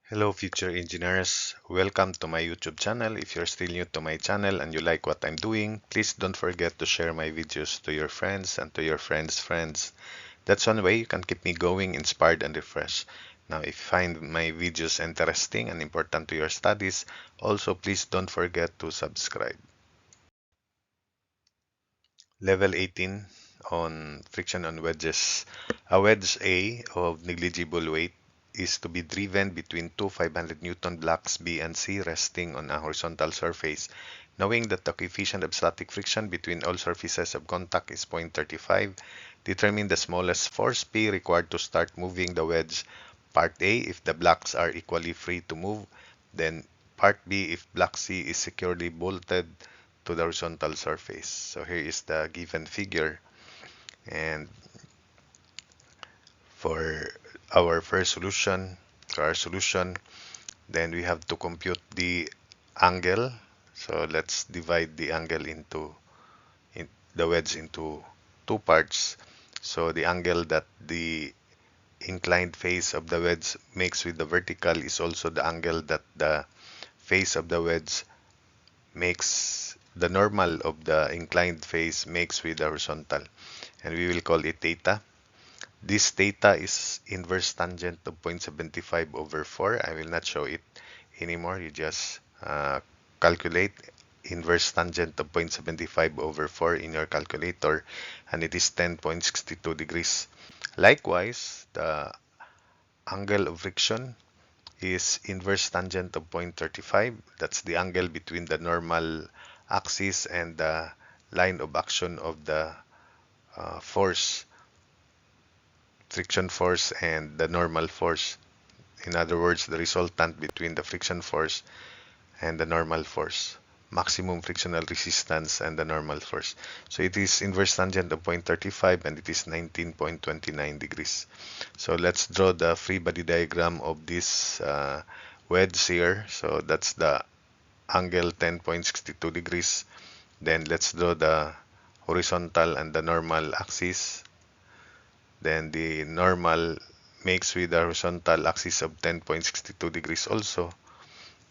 Hello future engineers, welcome to my YouTube channel. If you're still new to my channel and you like what I'm doing, please don't forget to share my videos to your friends and to your friends' friends. That's one way you can keep me going, inspired and refreshed. Now, if you find my videos interesting and important to your studies, also please don't forget to subscribe. Level 18 on friction on wedges. A wedge A of negligible weight is to be driven between two 500 Newton blocks B and C resting on a horizontal surface. Knowing that the coefficient of static friction between all surfaces of contact is 0.35, determine the smallest force P required to start moving the wedge. Part A, if the blocks are equally free to move, then part B, if block C is securely bolted to the horizontal surface. So here is the given figure, and for our first solution, then we have to compute the angle. So let's divide the angle in the wedge into two parts. So the angle that the inclined face of the wedge makes with the vertical is also the angle that the face of the wedge makes, the normal of the inclined face makes with the horizontal, and we will call it theta. This theta is inverse tangent of 0.75 over 4. I will not show it anymore. You just calculate inverse tangent of 0.75 over 4 in your calculator, and it is 10.62 degrees. Likewise, the angle of friction is inverse tangent of 0.35. That's the angle between the normal axis and the line of action of the force, friction force, and the normal force. In other words, the resultant between the friction force and the normal force, maximum frictional resistance and the normal force. So it is inverse tangent of 0.35 and it is 19.29 degrees. So let's draw the free body diagram of this wedge here. So that's the angle 10.62 degrees. Then let's draw the horizontal and the normal axis. Then the normal makes with the horizontal axis of 10.62 degrees also.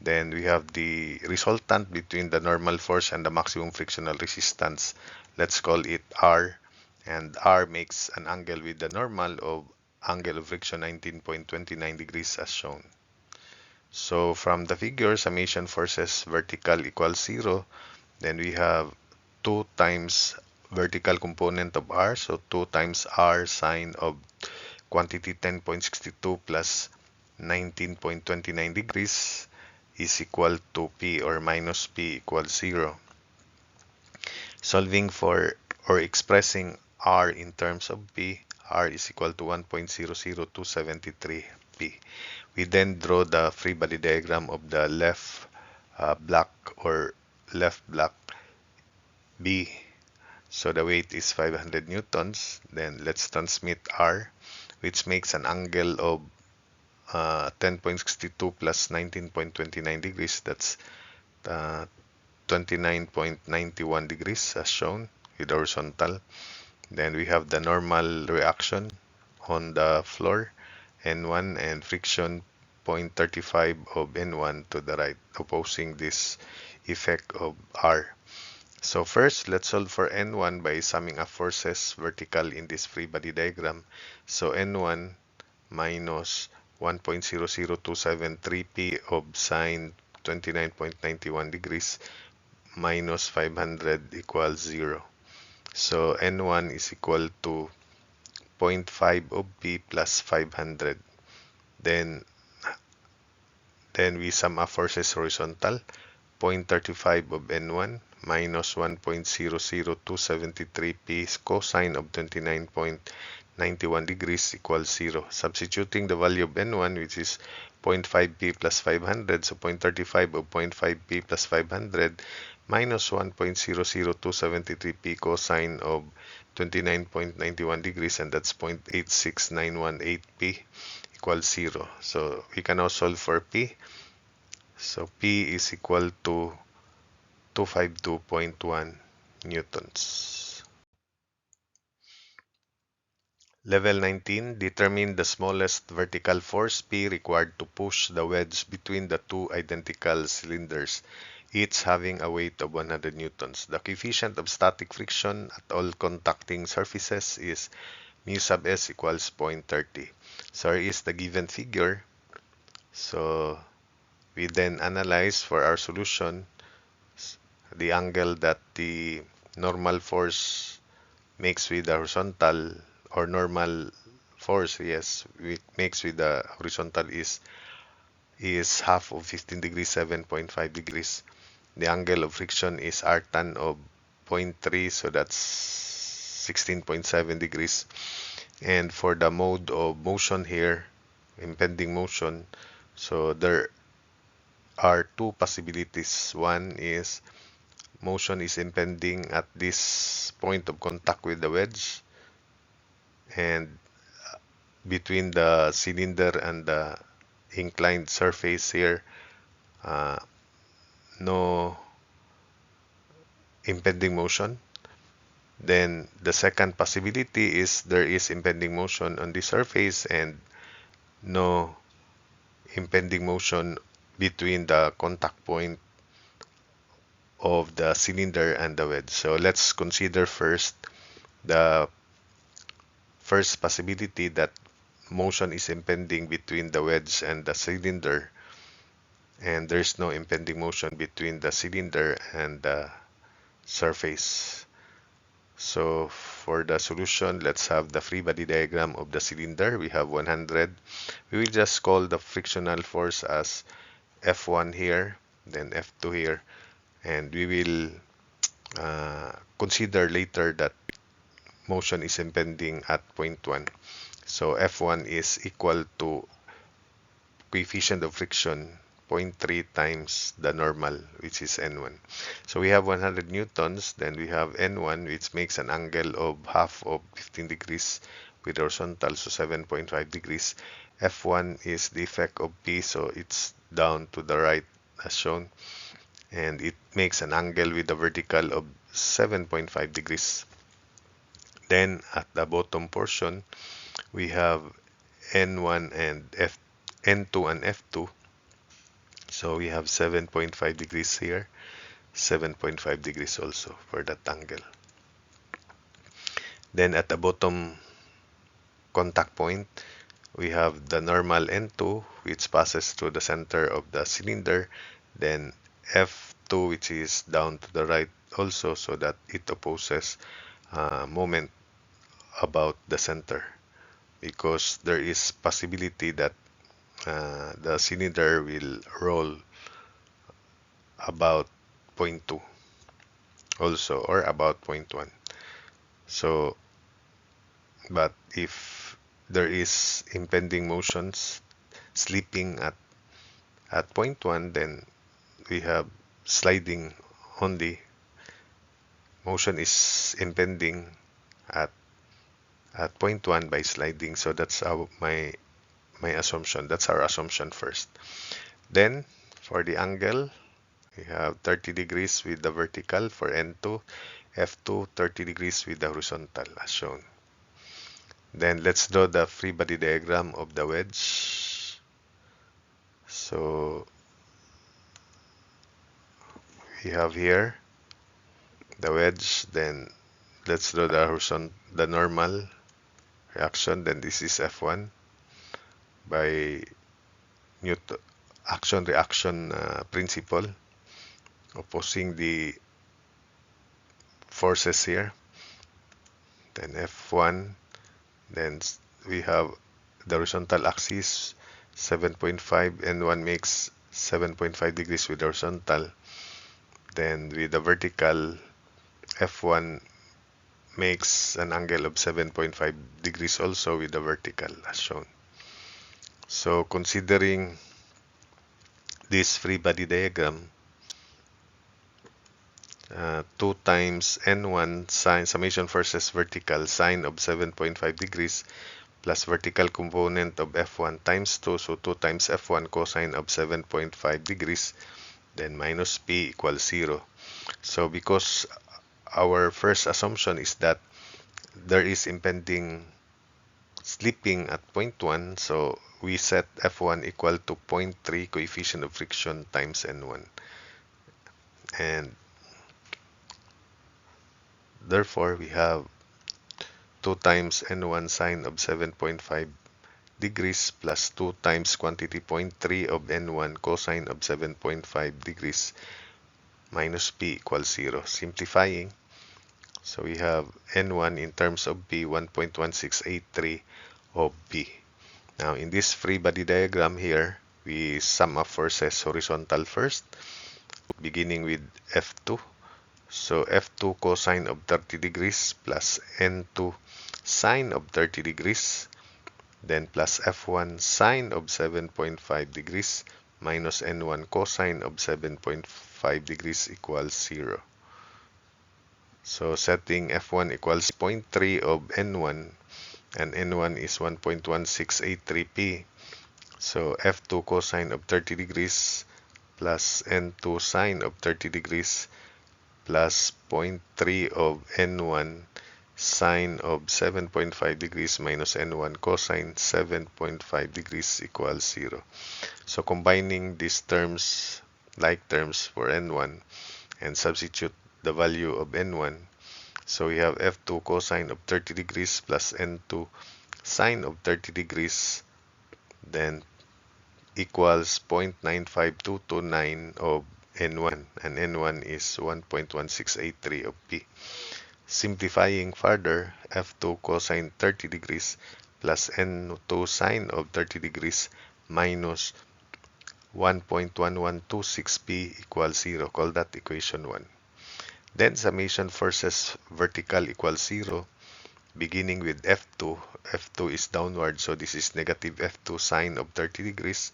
Then we have the resultant between the normal force and the maximum frictional resistance. Let's call it R. And R makes an angle with the normal of angle of friction 19.29 degrees as shown. So from the figure, summation forces vertical equals 0. Then we have 2 times vertical component of R. So 2 times R sine of quantity 10.62 plus 19.29 degrees is equal to P, or minus P equals 0. Solving for or expressing R in terms of P, R is equal to 1.00273 P. We then draw the free body diagram of the left block or left block B. So the weight is 500 newtons. Then let's transmit R, which makes an angle of 10.62 plus 19.29 degrees. That's 29.91 degrees as shown with horizontal. Then we have the normal reaction on the floor, N1, and friction 0.35 of N1 to the right, opposing this effect of R. So first, let's solve for N1 by summing up forces vertical in this free body diagram. So N1 minus 1.00273 P of sine 29.91 degrees minus 500 equals 0. So N1 is equal to 0.5 of P plus 500. Then we sum up forces horizontal. 0.35 of N1 minus 1.00273 P cosine of 29.91 degrees equals 0. Substituting the value of N1, which is 0.5 P plus 500, so 0.35 of 0.5 P plus 500 minus 1.00273 P cosine of 29.91 degrees, and that's 0.86918 P equals 0. So we can now solve for P. So P is equal to 252.1 newtons. Level 19, determine the smallest vertical force P required to push the wedge between the two identical cylinders, each having a weight of 100 newtons. The coefficient of static friction at all contacting surfaces is mu sub s equals 0.30. So here is the given figure. So we then analyze for our solution the angle that the normal force makes with the horizontal, or normal force, yes, makes with the horizontal is half of 15 degrees, 7.5 degrees. The angle of friction is r tan of zero point 0.3, so that's 16.7 degrees. And for the mode of motion here, impending motion, so there are two possibilities. One is motion is impending at this point of contact with the wedge, and between the cylinder and the inclined surface here, uh, no impending motion. Then the second possibility is there is impending motion on the surface and no impending motion between the contact point of the cylinder and the wedge. So let's consider first the first possibility, that motion is impending between the wedge and the cylinder, and there's no impending motion between the cylinder and the surface. So for the solution, let's have the free body diagram of the cylinder. We have 100. We will just call the frictional force as F1 here, then F2 here, and we will consider later that motion is impending at point 1. So F1 is equal to coefficient of friction 0.3 times the normal, which is N1. So we have 100 newtons, then we have N1, which makes an angle of half of 15 degrees with horizontal, so 7.5 degrees. F1 is the effect of P, so it's down to the right as shown, and it makes an angle with the vertical of 7.5 degrees. Then at the bottom portion, we have N1 and N2 and F2. So we have 7.5 degrees here, 7.5 degrees also for that angle. Then at the bottom contact point, we have the normal N2, which passes through the center of the cylinder. Then F2, which is down to the right also, so that it opposes moment about the center, because there is possibility that the cylinder will roll about 0.2 also, or about 0.1. So, but if there is impending motions slipping at point 1, then we have sliding only. Motion is impending at point 1 by sliding. So that's my assumption. That's our assumption first. Then for the angle, we have 30 degrees with the vertical for N2, F2 30 degrees with the horizontal as shown. Then let's draw the free body diagram of the wedge. So we have here the wedge, then let's draw the horizontal, the normal reaction. Then this is F1 by Newton action-reaction principle, opposing the forces here. Then F1, then we have the horizontal axis 7.5, and one makes 7.5 degrees with the horizontal. Then with the vertical, F1 makes an angle of 7.5 degrees also with the vertical as shown. So considering this free body diagram, 2 times N1 sine summation forces vertical sine of 7.5 degrees plus vertical component of F1 times 2, so 2 times F1 cosine of 7.5 degrees, then minus P equals 0. So because our first assumption is that there is impending slipping at point 1, so we set F1 equal to 0.3 coefficient of friction times N1. And therefore, we have 2 times N1 sine of 7.5 degrees plus 2 times quantity 0.3 of N1 cosine of 7.5 degrees minus P equals 0. Simplifying, so we have N1 in terms of P, 1.1683 of P. Now, in this free body diagram here, we sum up forces horizontal first, beginning with F2. So F2 cosine of 30 degrees plus N2 sine of 30 degrees, then plus F1 sine of 7.5 degrees minus N1 cosine of 7.5 degrees equals 0. So setting F1 equals 0.3 of N1 and N1 is 1.1683p. So F2 cosine of 30 degrees plus N2 sine of 30 degrees plus 0.3 of N1 sine of 7.5 degrees minus N1 cosine 7.5 degrees equals 0. So combining these terms, like terms for N1, and substitute the value of N1, so we have F2 cosine of 30 degrees plus N2 sine of 30 degrees, then equals 0.95229 of N1, and N1 is 1.1683 of P. Simplifying further, F2 cosine 30 degrees plus N2 sine of 30 degrees minus 1.1126p equals 0. Call that equation 1. Then summation forces vertical equals 0, beginning with F2. F2 is downward, so this is negative F2 sine of 30 degrees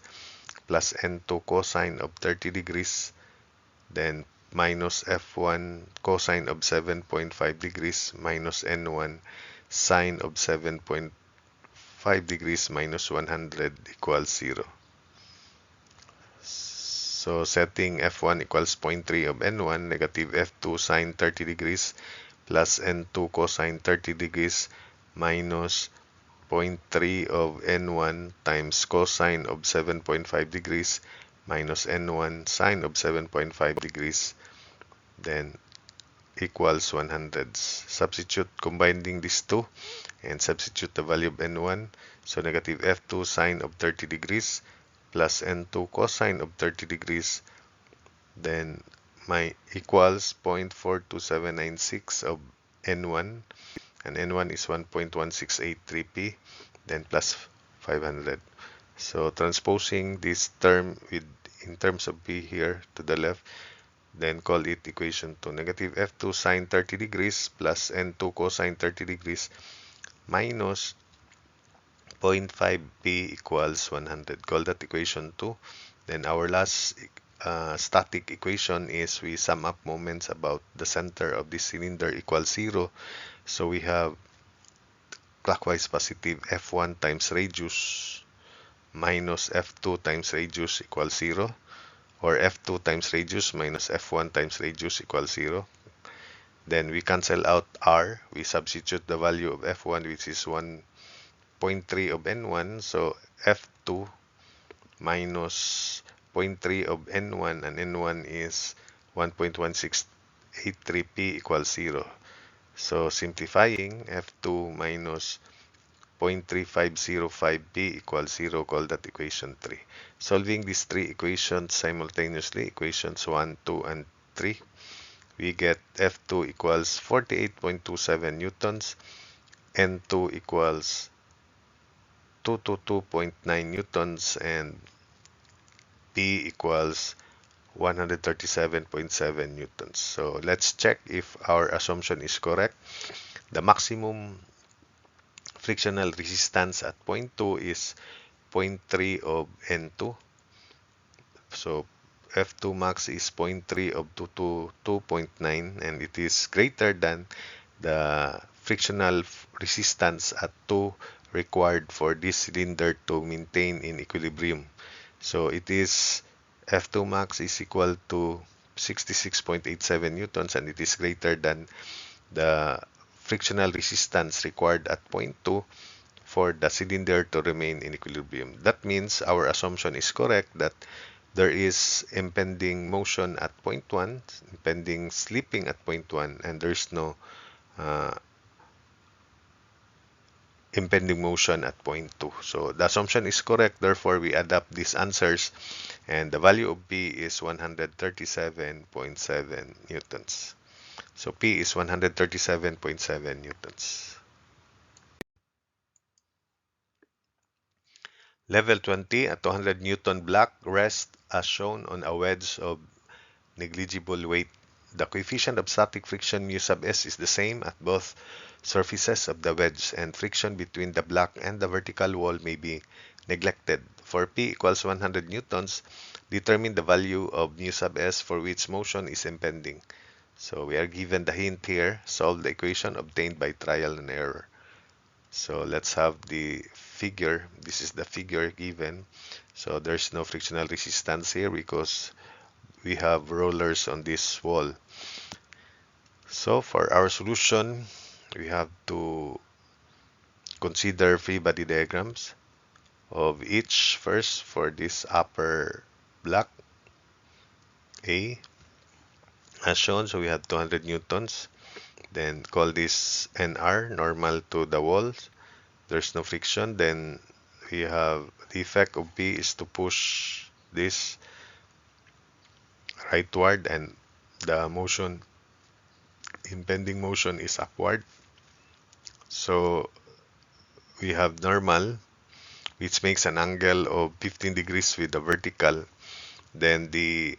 plus N2 cosine of 30 degrees, then minus F1 cosine of 7.5 degrees minus N1 sine of 7.5 degrees minus 100 equals 0. So setting F1 equals 0.3 of N1, negative F2 sine 30 degrees plus N2 cosine 30 degrees minus 0.3 of N1 times cosine of 7.5 degrees minus N1 sine of 7.5 degrees, then equals 100. Substitute combining these two and substitute the value of N1. So negative F2 sine of 30 degrees plus N2 cosine of 30 degrees, then my equals 0.42796 of N1, and N1 is 1.1683p, then plus 500. So transposing this term with in terms of p here to the left, then call it equation 2. Negative F2 sine 30 degrees plus N2 cosine 30 degrees minus 0.5p equals 100. Call that equation 2. Then our last static equation is we sum up moments about the center of the cylinder equals 0. So we have clockwise positive F1 times radius minus F2 times radius equals 0, or F2 times radius minus F1 times radius equals 0. Then we cancel out R. We substitute the value of F1, which is 1.3 of N1. So F2 minus 0.3 of N1, and N1 is 1.1683p equals 0. So simplifying, F2 minus 0.3505p equals 0, call that equation 3. Solving these three equations simultaneously, equations 1, 2, and 3, we get F2 equals 48.27 newtons, N2 equals 222.9 newtons, and P equals 137.7 newtons. So let's check if our assumption is correct. The maximum frictional resistance at point 2 is 0.3 of N2. So F2 max is 0.3 of 222.9, and it is greater than the frictional resistance at 2 required for this cylinder to maintain in equilibrium. So it is F2 max is equal to 66.87 newtons, and it is greater than the frictional resistance required at point 2 for the cylinder to remain in equilibrium. That means our assumption is correct that there is impending motion at point 1, impending slipping at point 1, and there's no uh, impending motion at point 2. So the assumption is correct, therefore we adapt these answers, and the value of P is 137.7 newtons. So P is 137.7 newtons. Level 20, a 200 Newton block rests as shown on a wedge of negligible weight. The coefficient of static friction mu sub s is the same at both surfaces of the wedge, and friction between the block and the vertical wall may be neglected. For P equals 100 newtons, determine the value of mu sub s for which motion is impending. So we are given the hint here, solve the equation obtained by trial and error. So let's have the figure. This is the figure given. So there's no frictional resistance here because we have rollers on this wall. So for our solution, we have to consider free body diagrams of each first for this upper block A as shown. So we have 200 newtons. Then call this NR, normal to the walls. There's no friction. Then we have the effect of P is to push this rightward, and the motion, impending motion, is upward. So we have normal, which makes an angle of 15 degrees with the vertical. Then the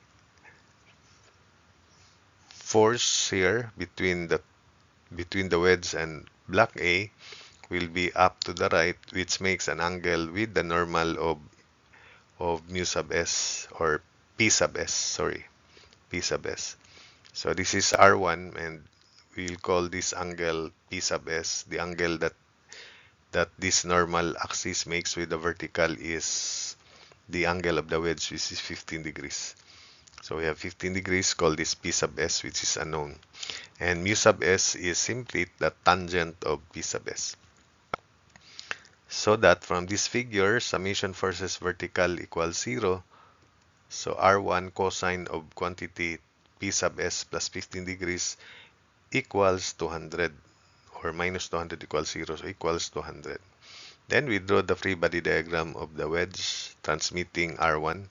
force here between the wedge and block A will be up to the right, which makes an angle with the normal of mu sub s, or P sub s, sorry, P sub s. So this is R1, and we'll call this angle P sub s. The angle that this normal axis makes with the vertical is the angle of the wedge, which is 15 degrees. So we have 15 degrees, call this P sub s, which is unknown. And mu sub s is simply the tangent of P sub s. So that from this figure, summation forces vertical equals 0. So R1 cosine of quantity P sub s plus 15 degrees equals 200, or minus 200 equals 0, so equals 200. Then we draw the free body diagram of the wedge transmitting R1,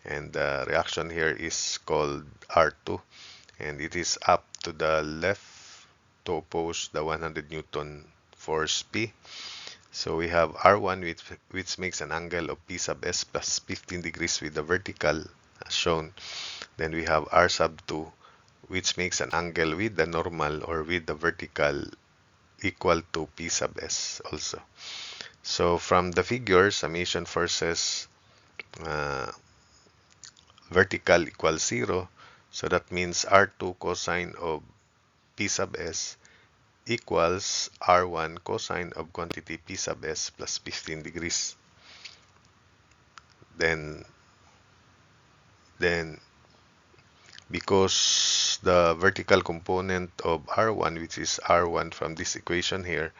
and the reaction here is called R2, and it is up to the left to oppose the 100 Newton force P. So we have R1, which makes an angle of P sub s plus 15 degrees with the vertical as shown. Then we have R sub 2, which makes an angle with the normal, or with the vertical, equal to P sub s also. So from the figure, summation forces vertical equals 0. So that means R2 cosine of P sub s equals R1 cosine of quantity P sub s plus 15 degrees. Then because the vertical component of R1, which is R1 from this equation here,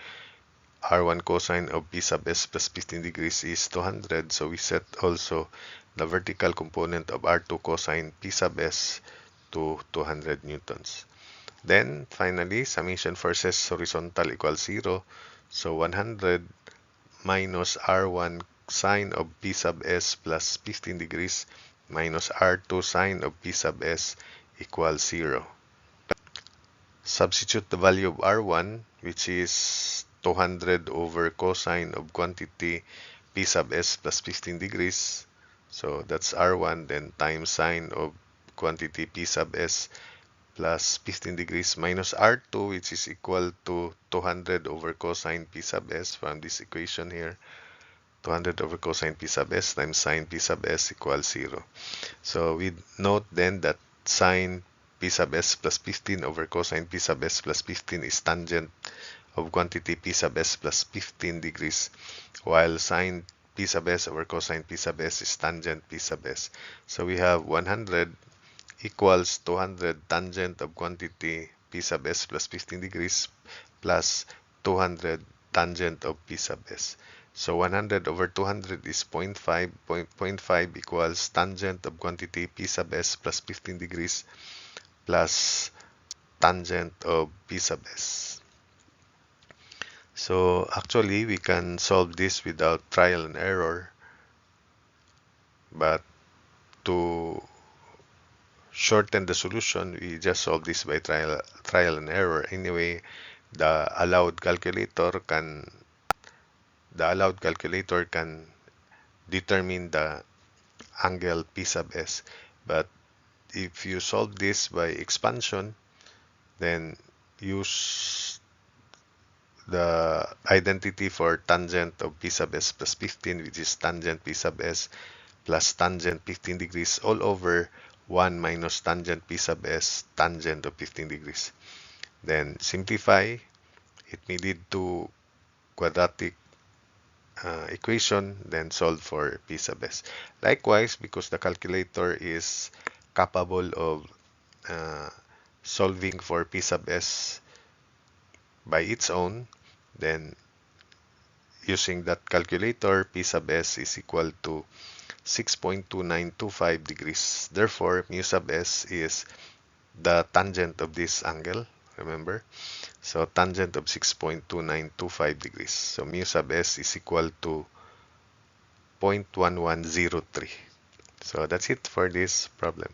R1 cosine of P sub s plus 15 degrees is 200, so we set also the vertical component of R2 cosine P sub s to 200 newtons. Then finally, summation forces horizontal equals 0, so 100 minus R1 sine of P sub s plus 15 degrees minus R2 sine of P sub s equals 0. Substitute the value of R1, which is 200 over cosine of quantity P sub s plus 15 degrees. So that's R1, then times sine of quantity P sub s plus 15 degrees minus R2, which is equal to 200 over cosine P sub s from this equation here. 200 over cosine P sub s times sine P sub s equals 0. So we note then that sine P sub s plus 15 over cosine P sub s plus 15 is tangent of quantity P sub s plus 15 degrees, while sine P sub s over cosine P sub s is tangent P sub s. So we have 100 equals 200 tangent of quantity P sub s plus 15 degrees plus 200 tangent of P sub s. So 100 over 200 is 0.5. 0.5 equals tangent of quantity P sub s plus 15 degrees plus tangent of P sub s. So actually, we can solve this without trial and error, but to shorten the solution, we just solve this by trial and error. Anyway, the allowed calculator can determine the angle P sub s. But if you solve this by expansion, then use the identity for tangent of P sub s plus 15, which is tangent P sub s plus tangent 15 degrees all over 1 minus tangent P sub s tangent of 15 degrees. Then simplify, it may lead to quadratic equation, then solve for P sub s. Likewise, because the calculator is capable of uh, solving for P sub s by its own, then using that calculator, P sub s is equal to 6.2925 degrees. Therefore, mu sub s is the tangent of this angle, remember? So tangent of 6.2925 degrees. So mu sub s is equal to 0.1103. So that's it for this problem.